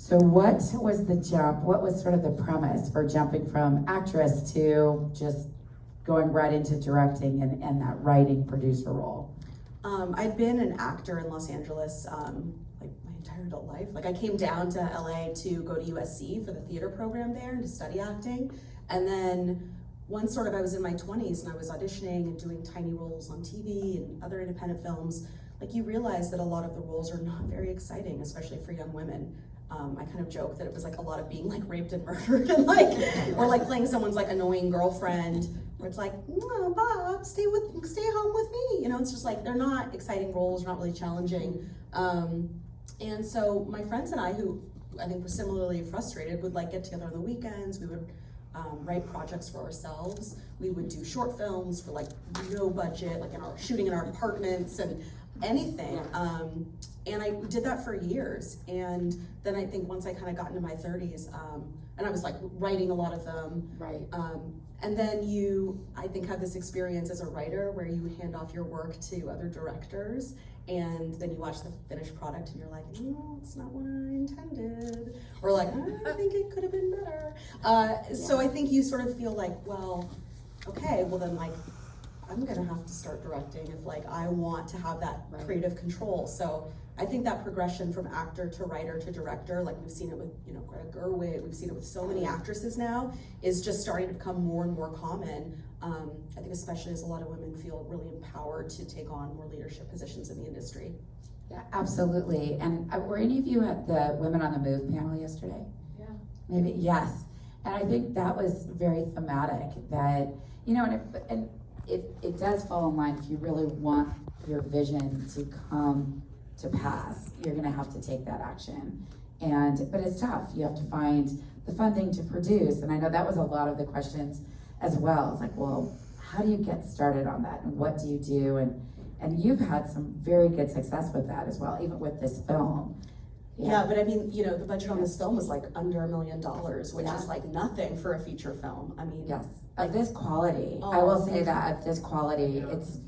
So what was the jump? What was sort of the premise for jumping from actress to just going right into directing and that writing producer role? I'd been an actor in Los Angeles like my entire adult life. Like I came down to LA to go to USC for the theater program there and to study acting. And then once sort of I was in my 20s and I was auditioning and doing tiny roles on TV and other independent films, like you realize that a lot of the roles are not very exciting, especially for young women. I kind of joke that it was like a lot of being like raped and murdered and like, or like playing someone's like annoying girlfriend where it's like, no, Bob, stay home with me. You know, it's just like, they're not exciting roles, not really challenging. And so my friends and I, who I think were similarly frustrated, would like get together on the weekends. We would write projects for ourselves. We would do short films for like no budget, like shooting in our apartments and anything. And I did that for years. And then I think once I kind of got into my 30s, and I was like writing a lot of them. Right. And then you, I think, have this experience as a writer where you hand off your work to other directors, and then you watch the finished product and you're like, no, it's not what I intended. Or like, I think it could have been better. So I think you sort of feel like, well, okay, well then like, I'm gonna have to start directing if like I want to have that creative control. So I think that progression from actor to writer to director, like we've seen it with, you know, Greta Gerwig, we've seen it with so many actresses now, is just starting to become more and more common. I think especially as a lot of women feel really empowered to take on more leadership positions in the industry. Yeah, absolutely. And were any of you at the Women on the Move panel yesterday? Yeah. Maybe, yes. And I think that was very thematic that, you know, and it does fall in line. If you really want your vision to come to pass, you're gonna have to take that action. But it's tough. You have to find the funding to produce. And I know that was a lot of the questions as well. It's like, well, how do you get started on that? And what do you do? And you've had some very good success with that as well, even with this film. Yeah, but I mean, you know, the budget on this film was like under $1 million, which is like nothing for a feature film. I mean, yes, of this quality. I will say that at this quality, it's,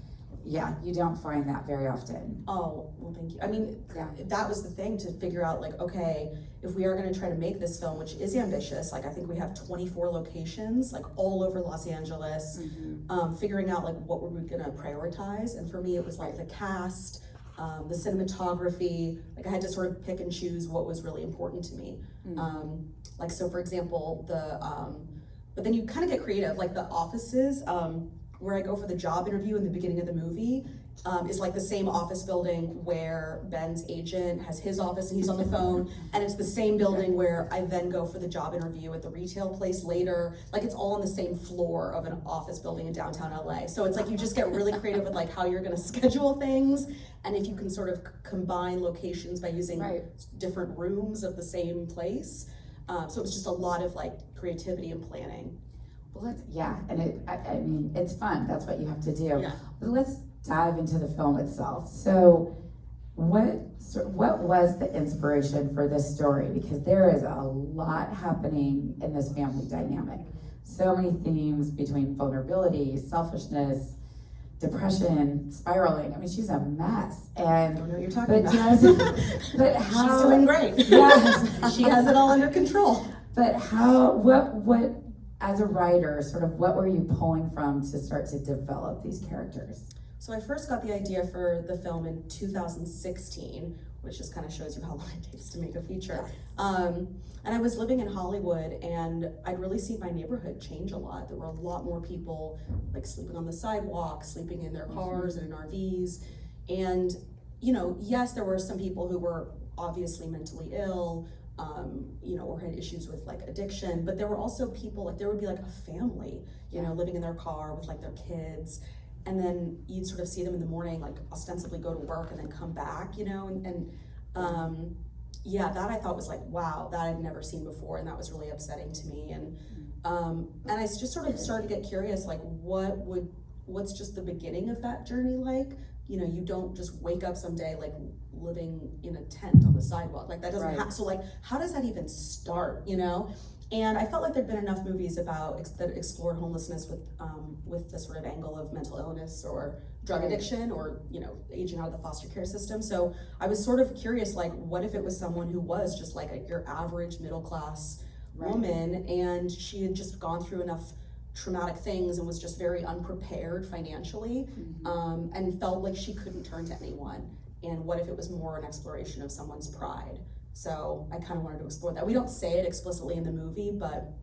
you don't find that very often. Oh, well, thank you. I mean, that was the thing, to figure out like, okay, if we are gonna try to make this film, which is ambitious, like I think we have 24 locations, like all over Los Angeles, figuring out like what were we gonna prioritize. And for me, it was like the cast, the cinematography, like I had to sort of pick and choose what was really important to me. Like, so for example, but then you kind of get creative, like the offices, where I go for the job interview in the beginning of the movie, is like the same office building where Ben's agent has his office and he's on the phone, and it's the same building where I then go for the job interview at the retail place later. Like it's all on the same floor of an office building in downtown LA. So it's like you just get really creative with like how you're gonna schedule things, and if you can sort of combine locations by using different rooms of the same place. So it's just a lot of like creativity and planning. Well, and I mean, it's fun. That's what you have to do. Yeah. But let's dive into the film itself. So what was the inspiration for this story? Because there is a lot happening in this family dynamic. So many themes between vulnerability, selfishness, depression, spiraling. I mean, she's a mess. And I don't know what you're talking about. But how? She's doing great. Yes. She has it all under control. But how, what, as a writer, sort of what were you pulling from to start to develop these characters? So I first got the idea for the film in 2016, which just kind of shows you how long it takes to make a feature. And I was living in Hollywood, and I'd really seen my neighborhood change a lot. There were a lot more people like sleeping on the sidewalk, sleeping in their cars and in RVs. And, you know, yes, there were some people who were obviously mentally ill, you know, or had issues with like addiction, but there were also people, like there would be like a family, you know, living in their car with like their kids. And then you'd sort of see them in the morning, like ostensibly go to work and then come back, you know, that I thought was like, wow, that I'd never seen before. And that was really upsetting to me. And I just sort of started to get curious, like what's just the beginning of that journey like? You know, you don't just wake up someday like living in a tent on the sidewalk. Like that doesn't happen. So like, how does that even start, you know? And I felt like there'd been enough movies that explored homelessness with the sort of angle of mental illness or drug addiction or, aging out of the foster care system. So I was sort of curious, like, what if it was someone who was just like your average middle class woman, and she had just gone through enough traumatic things and was just very unprepared financially, and felt like she couldn't turn to anyone. And what if it was more an exploration of someone's pride? So I kind of wanted to explore that. We don't say it explicitly in the movie, but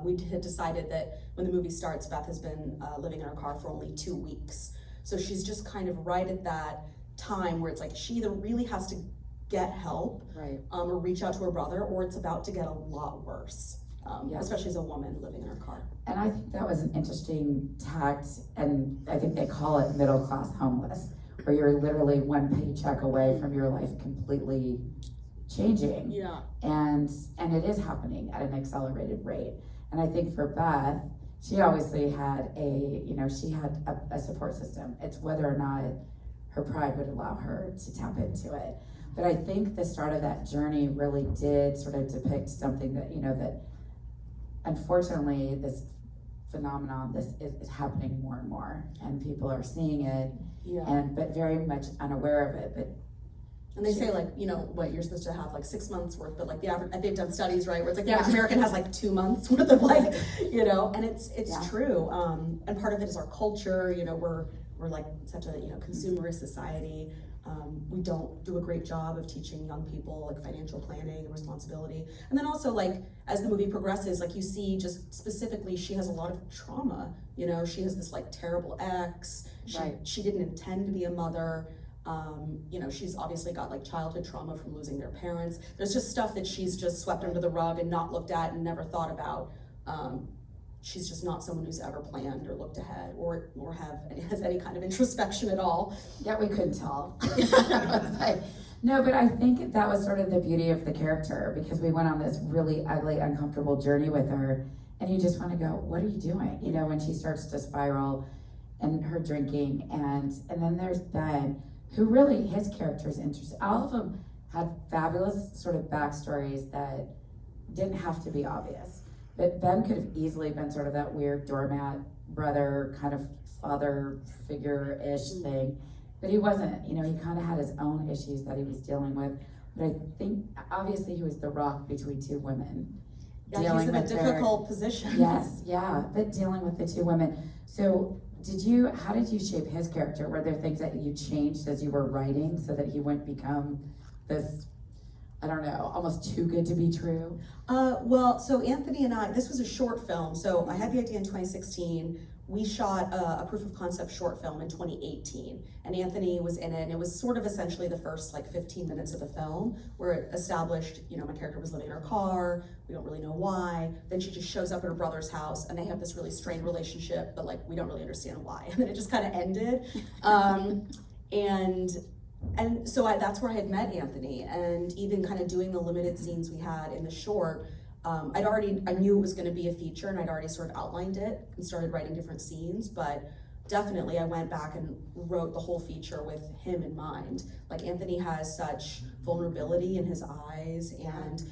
we had decided that when the movie starts, Beth has been living in her car for only 2 weeks. So she's just kind of right at that time where it's like she either really has to get help, or reach out to her brother, or it's about to get a lot worse, especially as a woman living in her car. And I think that was an interesting tact, and I think they call it middle class homeless, where you're literally one paycheck away from your life completely changing. Yeah. And it is happening at an accelerated rate. And I think for Beth, she obviously had a support system. It's whether or not her pride would allow her to tap into it. But I think the start of that journey really did sort of depict something that, that unfortunately this phenomenon, this is happening more and more, and people are seeing it, but very much unaware of it. And they say, like, what you're supposed to have like 6 months worth, but like the average, they've done studies, right, where it's like the average American has like 2 months worth of like, and it's true. And part of it is our culture. We're like such a consumerist society. We don't do a great job of teaching young people like financial planning and responsibility. And then also, like, as the movie progresses, like you see just specifically she has a lot of trauma. She has this like terrible ex. She didn't intend to be a mother. She's obviously got like childhood trauma from losing their parents. There's just stuff that she's just swept under the rug and not looked at and never thought about. She's just not someone who's ever planned or looked ahead or has any kind of introspection at all. Yeah, we couldn't tell. No, but I think that was sort of the beauty of the character, because we went on this really ugly, uncomfortable journey with her, and you just want to go, what are you doing? When she starts to spiral and her drinking, and then there's Ben, who really, his character is interesting. All of them had fabulous sort of backstories that didn't have to be obvious. But Ben could have easily been sort of that weird doormat brother, kind of father figure-ish thing. But he wasn't, he kind of had his own issues that he was dealing with. But I think, obviously, he was the rock between two women. Yeah, he's in a difficult position. Yes, but dealing with the two women. So how did you shape his character? Were there things that you changed as you were writing so that he wouldn't become this, I don't know, almost too good to be true? So Anthony and I, this was a short film. So I had the idea in 2016. We shot a proof of concept short film in 2018, and Anthony was in it, and it was sort of essentially the first like 15 minutes of the film, where it established, my character was living in her car, we don't really know why, then she just shows up at her brother's house, and they have this really strained relationship, but like we don't really understand why, and then it just kind of ended. And so that's where I had met Anthony, and even kind of doing the limited scenes we had in the short, I knew it was going to be a feature, and I'd already sort of outlined it and started writing different scenes, but definitely I went back and wrote the whole feature with him in mind. Like, Anthony has such vulnerability in his eyes, and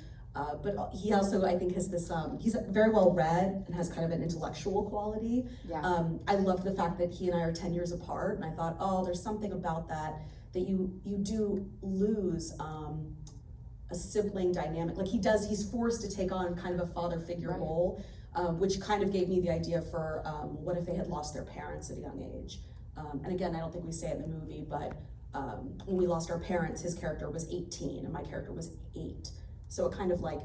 but he also, I think, has this, he's very well read and has kind of an intellectual quality. I loved the fact that he and I are 10 years apart, and I thought, there's something about that you do lose a sibling dynamic. Like he's forced to take on kind of a father figure role, which kind of gave me the idea for what if they had lost their parents at a young age. And again, I don't think we say it in the movie, but when we lost our parents, his character was 18 and my character was 8. So it kind of like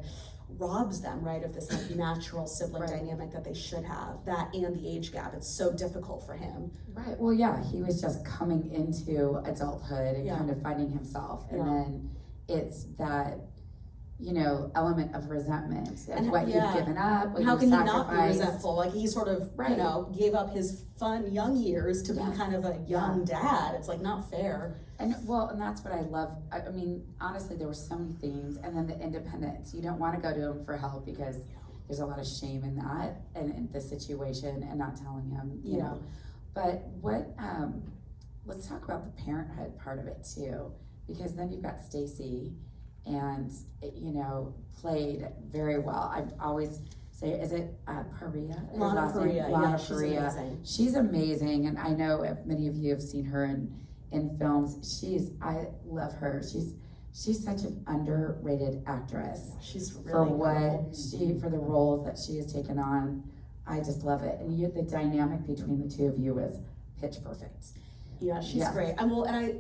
robs them, right, of this like natural sibling dynamic that they should have, that and the age gap. It's so difficult for him. Right, well, yeah, he was just coming into adulthood and kind of finding himself. And then it's that, element of resentment and what you've given up, what how you've can sacrificed. He not be resentful? Like, he sort of, gave up his fun young years to be kind of a young dad. It's like not fair. And that's what I love. I mean, honestly, there were so many themes, and then the independence. You don't want to go to him for help because there's a lot of shame in that and in the situation and not telling him, you know. But let's talk about the parenthood part of it too, because then you've got Stacy, and played very well. I've always is it Perea? Her Lana last name? Perea, Lana yeah, she's Perea. amazing. She's amazing, and I know if many of you have seen her in films. I love her. She's such an underrated actress. She's really for incredible. for the roles that she has taken on. I just love it, and the dynamic between the two of you is pitch perfect. Yeah, she's great. And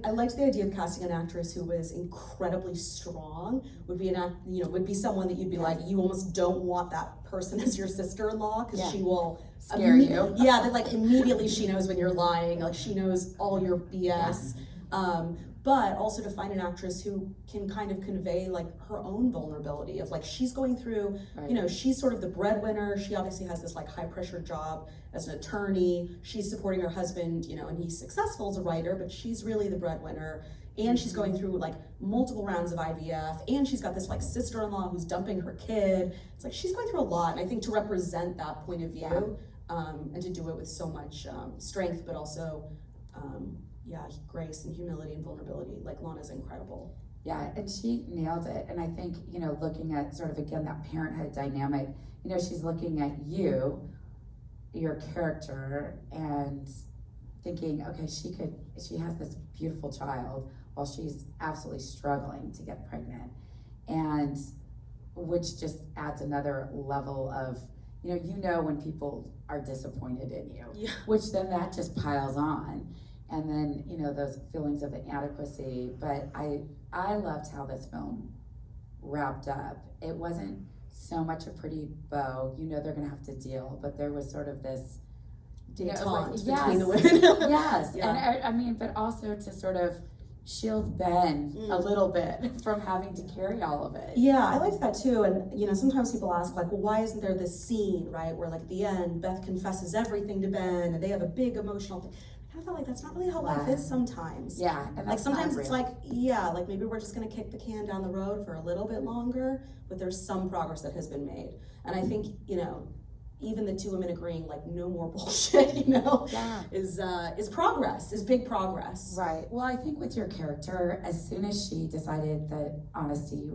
I liked the idea of casting an actress who was incredibly strong. Would be someone that you'd be like, you almost don't want that person as your sister-in-law because she will scare you. Yeah, that like immediately she knows when you're lying. Like she knows all your BS. But also to find an actress who can kind of convey like her own vulnerability of like she's going through, she's sort of the breadwinner. She obviously has this like high pressure job as an attorney. She's supporting her husband, and he's successful as a writer, but she's really the breadwinner. And she's going through like multiple rounds of IVF, and she's got this like sister-in-law who's dumping her kid. It's like she's going through a lot, and I think to represent that point of view, and to do it with so much strength, but also grace and humility and vulnerability. Like Lana's incredible. Yeah, and she nailed it. And I think, looking at sort of, again, that parenthood dynamic, she's looking at you, your character, and thinking, okay, she has this beautiful child while she's absolutely struggling to get pregnant. And which just adds another level of, when people are disappointed in you, which then that just piles on. And then, those feelings of inadequacy. But I loved how this film wrapped up. It wasn't so much a pretty bow. They're going to have to deal. But there was sort of this detente between the women. Yes. Yeah. And but also to sort of shield Ben a little bit from having to carry all of it. Yeah, I liked that too. And, sometimes people ask, like, well, why isn't there this scene, right, where, like, at the end, Beth confesses everything to Ben, and they have a big emotional thing. I felt like that's not really how life is sometimes. Yeah. And like sometimes it's like, like maybe we're just gonna kick the can down the road for a little bit longer, but there's some progress that has been made. And I think, even the two women agreeing like no more bullshit, is progress, is big progress. Right. Well, I think with your character, as soon as she decided that honesty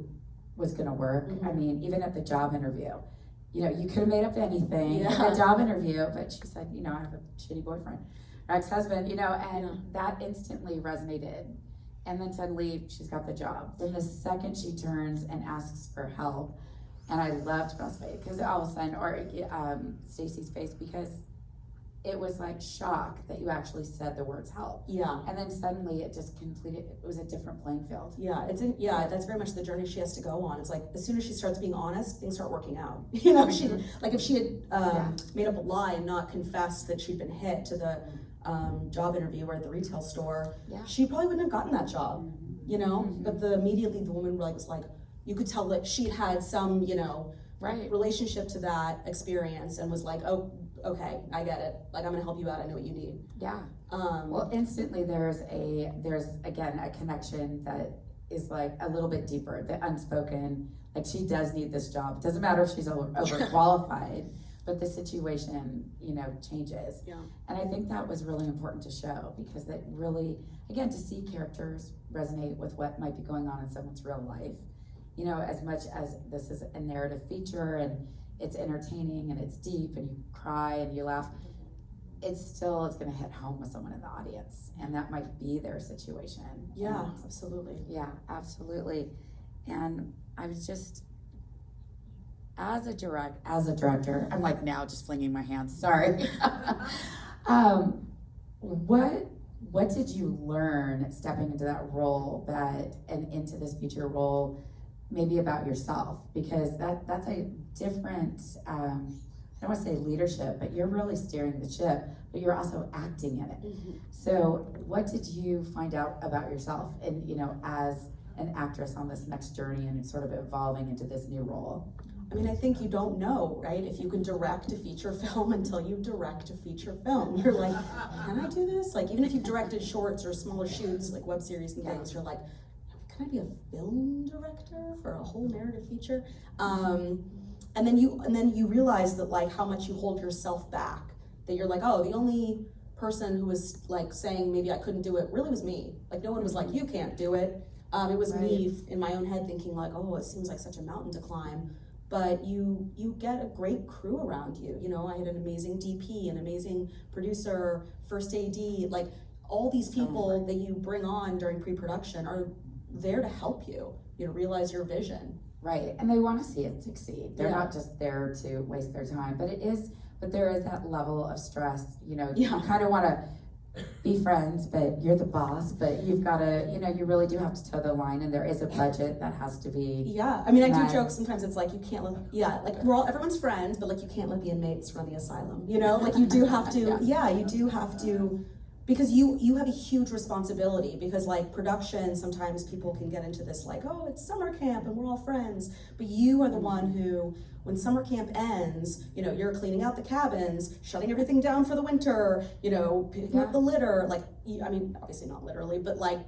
was gonna work, even at the job interview, you could have made up anything at the job interview, but she said, I have a shitty boyfriend. Ex-husband, and that instantly resonated. And then suddenly she's got the job. Then the second she turns and asks for help, and I loved Beth's face, because all of a sudden, or Stacy's face, because it was like shock that you actually said the words help. Yeah. And then suddenly it just completed, it was a different playing field. Yeah, that's very much the journey she has to go on. It's like, as soon as she starts being honest, things start working out. She, like if she had made up a lie and not confessed that she'd been hit to the job interview or at the retail store, she probably wouldn't have gotten that job, but immediately the woman was like, you could tell that she'd had some, relationship to that experience and was like, oh, okay, I get it. Like, I'm gonna help you out. I know what you need. Yeah. Well, instantly there's again, a connection that is like a little bit deeper, the unspoken, like she does need this job. It doesn't matter if she's overqualified. But the situation, changes. Yeah. And I think that was really important to show, because that really, again, to see characters resonate with what might be going on in someone's real life, as much as this is a narrative feature and it's entertaining and it's deep and you cry and you laugh, it's going to hit home with someone in the audience, and that might be their situation. Yeah, absolutely. Yeah, absolutely. And I was just, as a director, I'm like now just flinging my hands, sorry. What did you learn stepping into that role and into this future role, maybe about yourself? Because that's a different, I don't want to say leadership, but you're really steering the ship, but you're also acting in it. Mm-hmm. So what did you find out about yourself and, as an actress on this next journey and sort of evolving into this new role? I think you don't know, right? If you can direct a feature film until you direct a feature film. You're like, can I do this? Like, even if you've directed shorts or smaller shoots, like web series and things, you're like, can I be a film director for a whole narrative feature? And then you realize that like how much you hold yourself back. That you're like, oh, the only person who was like saying maybe I couldn't do it really was me. Like no one was like, you can't do it. It was me in my own head thinking like, oh, it seems like such a mountain to climb. but you get a great crew around you. You know, I had an amazing DP, an amazing producer, first AD, like all these people that you bring on during pre-production are there to help you, you know, realize your vision. Right, and they want to see it succeed. They're not just there to waste their time, but there is that level of stress, you know, you kind of want to be friends, but you're the boss, but you've got to, you know, you really do have to toe the line, and there is a budget that has to be. Yeah, I mean, I do joke sometimes, it's like, you can't let, like everyone's friends, but like you can't let the inmates run the asylum, you know, like you do have to, you do have to, because you have a huge responsibility, because like production, sometimes people can get into this like, oh, it's summer camp and we're all friends, but you are the one who, when summer camp ends, you know, you're cleaning out the cabins, shutting everything down for the winter, you know, picking up the litter, like, I mean, obviously not literally, but like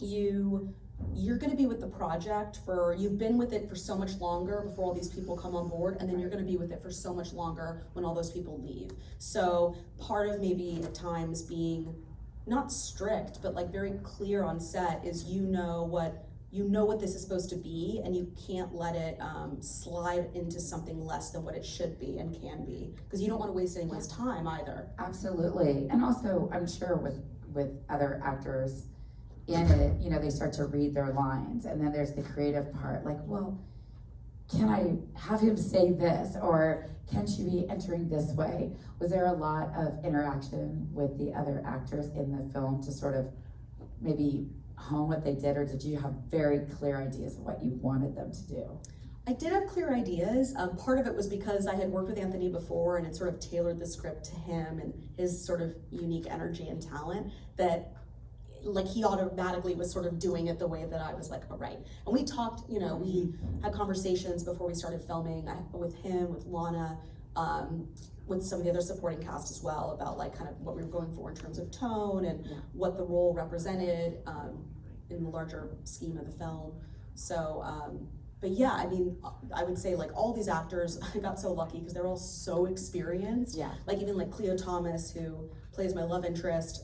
you're gonna be with the project you've been with it for so much longer before all these people come on board, and then you're gonna be with it for so much longer when all those people leave. So part of maybe at times being not strict, but like very clear on set is you know what this is supposed to be, and you can't let it slide into something less than what it should be and can be, because you don't want to waste anyone's time either. Absolutely, and also I'm sure with other actors in it, you know, they start to read their lines, and then there's the creative part, like, well, can I have him say this, or can she be entering this way? Was there a lot of interaction with the other actors in the film to sort of maybe hone what they did, or did you have very clear ideas of what you wanted them to do? I did have clear ideas. Part of it was because I had worked with Anthony before and had sort of tailored the script to him and his sort of unique energy and talent, that like he automatically was sort of doing it the way that I was like, all right. And we talked, you know, we had conversations before we started filming with him, with Lana, with some of the other supporting cast as well, about like kind of what we were going for in terms of tone and what the role represented in the larger scheme of the film. So, but yeah, I mean, I would say like all these actors, I got so lucky because they're all so experienced. Yeah. Like even like Cleo Thomas, who plays my love interest,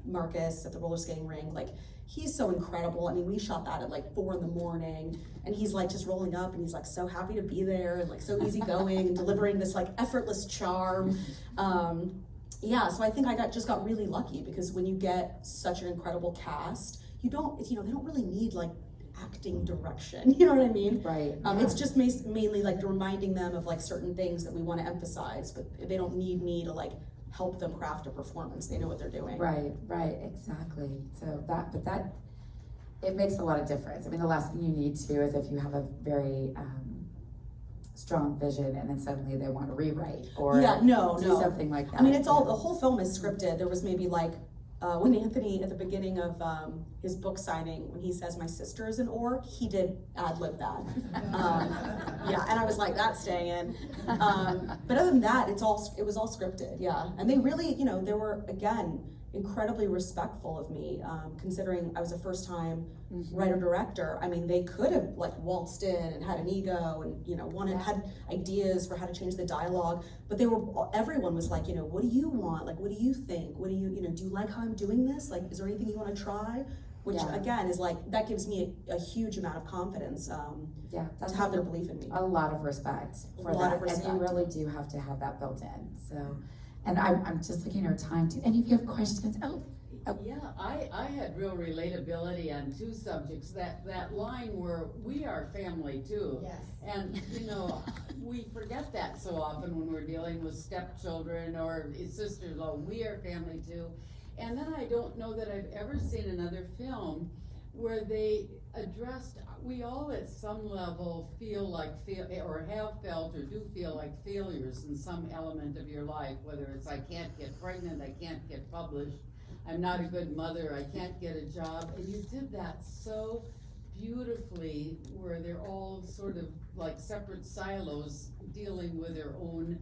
Marcus at the roller skating rink, like he's so incredible. I mean, we shot that at like 4 a.m. and he's like just rolling up and he's like so happy to be there and like so easygoing and delivering this like effortless charm. Yeah, so I think I just got really lucky, because when you get such an incredible cast, they don't really need like acting direction, you know what I mean? Right. It's just mainly like reminding them of like certain things that we want to emphasize, but they don't need me to like help them craft a performance. They know what they're doing. Right, exactly. So that it makes a lot of difference. I mean, the last thing you need to do is if you have a very strong vision and then suddenly they want to rewrite or do something like that. I mean, the whole film is scripted. There was maybe like when Anthony, at the beginning of his book signing, when he says, "My sister is an orc," he did Ad-Lib that. And I was like, that's staying in. But other than that, it was all scripted, And they really, they were, again, incredibly respectful of me, considering I was a first-time writer-director. I mean, they could have like waltzed in and had an ego and had ideas for how to change the dialogue, but everyone was like, what do you want? Like, what do you think? What do you do you like how I'm doing this? Like, is there anything you want to try? Which again is like, that gives me a huge amount of confidence to have their belief in me. A lot of respect for that. And you really do have to have that built in. So. And I'm just looking at our time. Do any of you have questions? Oh. Yeah, I had real relatability on 2 subjects. That line where we are family too. Yes. And we forget that so often when we're dealing with stepchildren or sisters-in-law. We are family too. And then I don't know that I've ever seen another film where they addressed, we all at some level or have felt or do feel like failures in some element of your life, whether it's I can't get pregnant, I can't get published, I'm not a good mother, I can't get a job. And you did that so beautifully, where they're all sort of like separate silos dealing with their own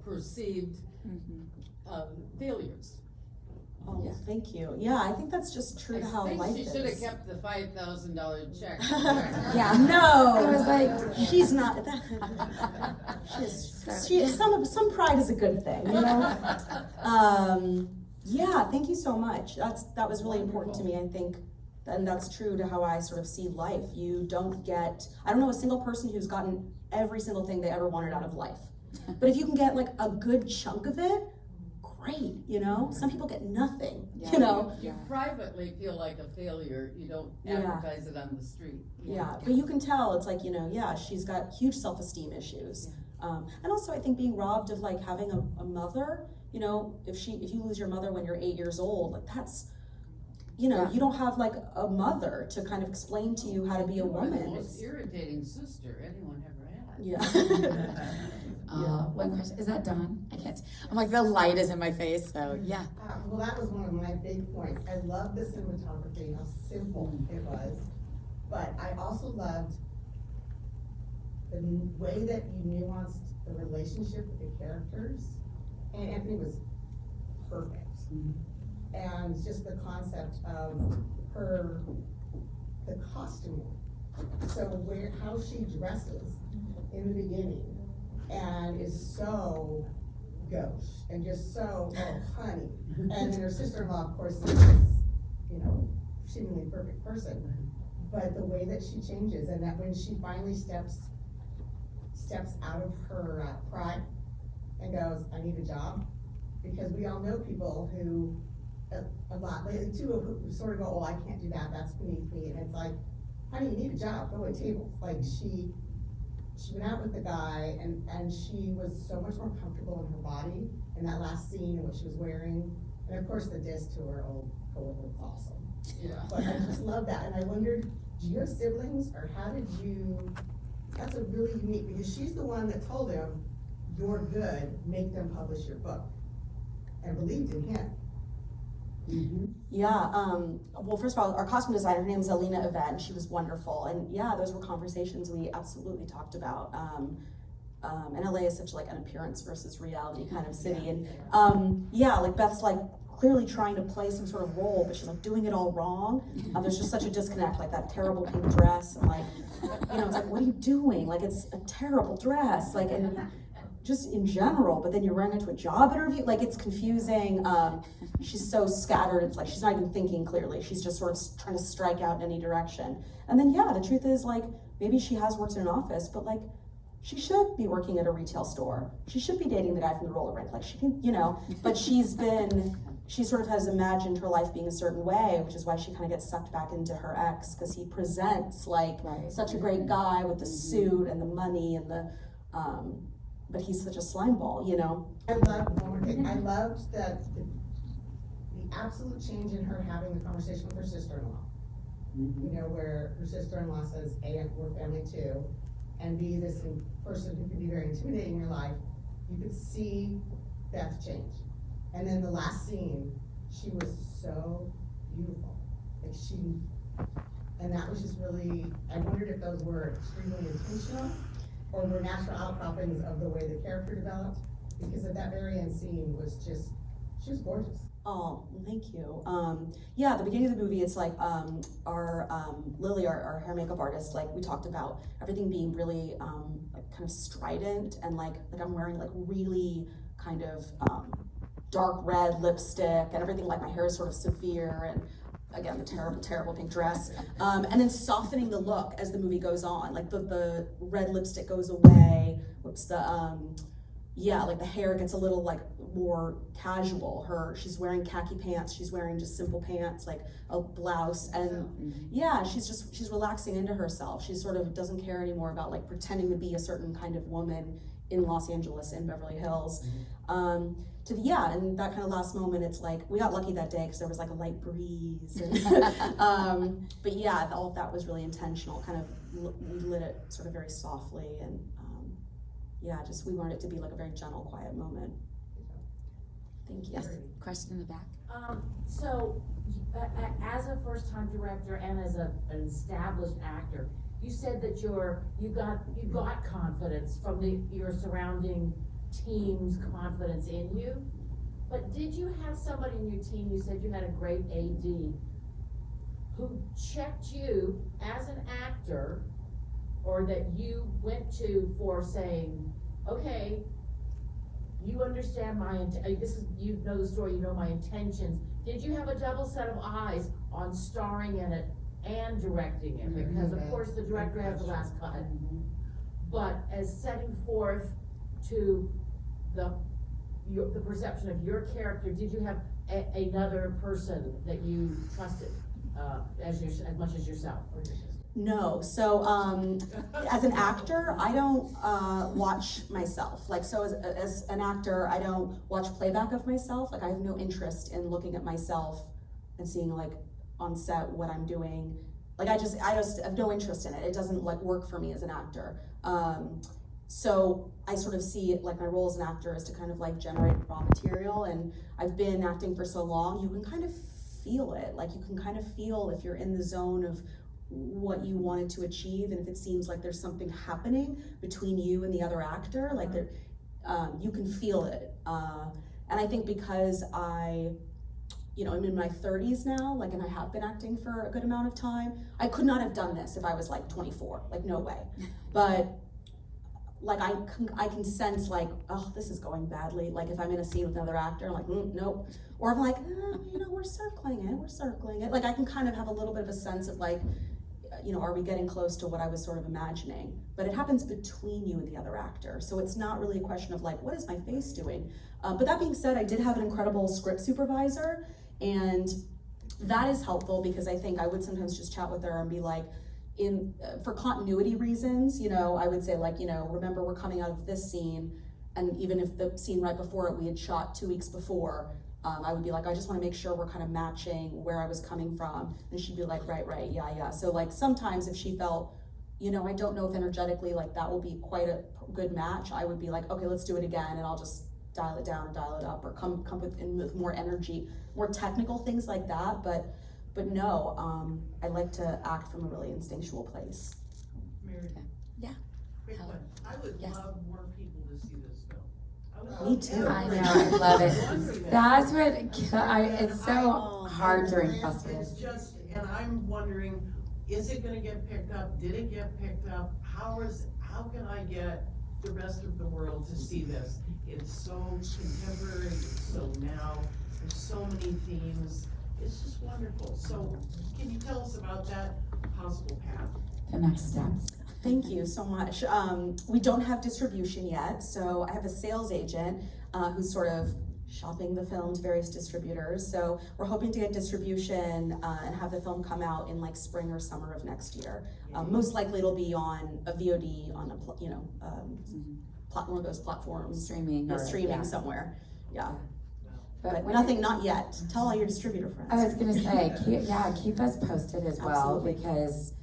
perceived failures. Oh, thank you. Yeah, I think that's just true to how life is. She should have kept the $5,000 check. No, I was like, she's not. Some pride is a good thing, Yeah, thank you so much. That was really important to me. I think and that's true to how I sort of see life. You don't get, I don't know a single person who's gotten every single thing they ever wanted out of life. But if you can get like a good chunk of it, great, you know? Some people get nothing, you know? You privately feel like a failure, you don't advertise it on the street. Yeah, but you can tell, it's like, you know, she's got huge self-esteem issues. And also I think being robbed of like having a mother, you know, if you lose your mother when you're 8 years old, like that's, you know, you don't have like a mother to kind of explain to you how to be a woman. The most irritating sister anyone ever had. Yeah. One question, is that Dawn? I can't, I'm like, the light is in my face, so yeah. Well, that was one of my big points. I love the cinematography, how simple it was, but I also loved the way that you nuanced the relationship with the characters, and Anthony was perfect. And just the concept of the costuming. So how she dresses in the beginning and is so gauche and just so, oh honey. And then her sister-in-law, of course, is this, you know, seemingly perfect person. But the way that she changes, and that when she finally steps out of her pride and goes, I need a job. Because we all know people who, a lot lately too, who sort of go, oh, I can't do that, that's beneath me. And it's like, honey, you need a job, go wait tables. Like she went out with the guy and she was so much more comfortable in her body in that last scene and what she was wearing. And of course the diss to her old coworker was awesome. Yeah. But I just love that. And I wondered, do you have siblings or how did you, that's a really unique, because she's the one that told him, you're good, make them publish your book. And believed in him. Well, first of all, our costume designer, her name is Alina Ivette, and she was wonderful. And yeah, those were conversations we absolutely talked about. And LA is such like an appearance versus reality kind of city. And like Beth's like clearly trying to play some sort of role, but she's like doing it all wrong. There's just such a disconnect, like that terrible pink dress, and like, you know, it's like, what are you doing? Like, it's a terrible dress, like, and just in general, but then you're wearing it to a job interview, like it's confusing. She's so scattered, it's like she's not even thinking clearly. She's just sort of trying to strike out in any direction. And then the truth is, like, maybe she has worked in an office, but like, she should be working at a retail store. She should be dating the guy from the roller rink, like she can, you know, but she sort of has imagined her life being a certain way, which is why she kind of gets sucked back into her ex, because he presents like such a great guy with the suit and the money and the, but he's such a slime ball, you know? I loved one more thing. I loved that the absolute change in her having the conversation with her sister-in-law. You know, where her sister-in-law says, A, we're family too, and B, this person who can be very intimidating in your life. You could see Beth change. And then the last scene, she was so beautiful. Like and that was just really, I wondered if those were extremely intentional or were natural outcroppings of the way the character developed, because at that very end scene was just, she was gorgeous. Oh, thank you. The beginning of the movie, it's like our Lily, our hair makeup artist, like we talked about everything being really like kind of strident, and like I'm wearing like really kind of dark red lipstick and everything, like my hair is sort of severe, and again, the terrible pink dress. And then softening the look as the movie goes on, like the red lipstick goes away, like the hair gets a little like more casual. She's wearing khaki pants, she's wearing just simple pants, like a blouse, and she's relaxing into herself. She sort of doesn't care anymore about like pretending to be a certain kind of woman in Los Angeles, in Beverly Hills. And that kind of last moment, it's like, we got lucky that day because there was like a light breeze. And, but all of that was really intentional, kind of, we lit it sort of very softly, and we wanted it to be like a very gentle, quiet moment. Thank you. Yes, question in the back. So, as a first-time director and as an established actor, you said that you got confidence from your surrounding team's confidence in you, but did you have somebody in your team? You said you had a great AD who checked you as an actor, or that you went to for saying, okay, you understand you know the story, you know my intentions. Did you have a double set of eyes on starring in it and directing it, because of course the director has the last cut. But as setting forth to the perception of your character, did you have another person that you trusted, as much as yourself? No, so, as an actor, I don't, watch myself, like, so as an actor, I don't watch playback of myself, like, I have no interest in looking at myself and seeing, like, on set what I'm doing, like, I just have no interest in it, it doesn't, like, work for me as an actor, so I sort of see it, like, my role as an actor is to kind of, like, generate raw material, and I've been acting for so long, you can kind of feel it, like, you can kind of feel if you're in the zone of what you wanted to achieve, and if it seems like there's something happening between you and the other actor, like there, you can feel it. And I think because I'm in my 30s now, like, and I have been acting for a good amount of time, I could not have done this if I was like 24, like no way. But like I can sense like, oh, this is going badly. Like if I'm in a scene with another actor, I'm like, nope. Or if I'm like, we're circling it. Like I can kind of have a little bit of a sense of like, are we getting close to what I was sort of imagining? But it happens between you and the other actor. So it's not really a question of like, what is my face doing? But that being said, I did have an incredible script supervisor, and that is helpful because I think I would sometimes just chat with her and be like, for continuity reasons, I would say like, remember we're coming out of this scene, and even if the scene right before it we had shot 2 weeks before, I would be like, I just want to make sure we're kind of matching where I was coming from. And she'd be like, right, yeah. So like sometimes if she felt, I don't know if energetically like that will be quite a good match, I would be like, okay, let's do it again, and I'll just dial it down or dial it up, or come with more energy, more technical things like that. But no, I like to act from a really instinctual place. Merridee. Yeah. Quick one. I would love more people to see this film. Me too. I know, I love it. That's what, it's so hard during festivals. It's just, and I'm wondering, is it gonna get picked up? Did it get picked up? How can I get the rest of the world to see this? It's so contemporary, it's so now, there's so many themes. It's just wonderful. So can you tell us about that possible path? The next steps. Thank you so much. We don't have distribution yet, so I have a sales agent who's sort of shopping the film to various distributors. So we're hoping to get distribution and have the film come out in like spring or summer of next year. Most likely it'll be on a VOD on a one of those platforms, Streaming. somewhere. Yeah. But Not yet. Tell all your distributor friends. I was gonna say, keep us posted as well, Absolutely. because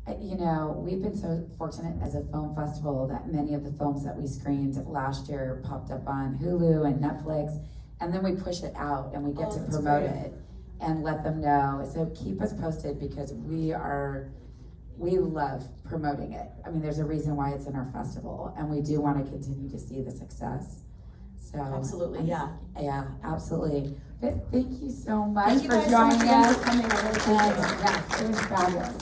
we've been so fortunate as a film festival that many of the films that we screened last year popped up on Hulu and Netflix, and then we push it out and we get to promote it and let them know. So keep us posted because we love promoting it. I mean, there's a reason why it's in our festival, and we do want to continue to see the success. So Absolutely, yeah. Yeah, absolutely. But thank you so much Thank you for guys so much joining again us. for coming. I really appreciate it. Yes, it was fabulous.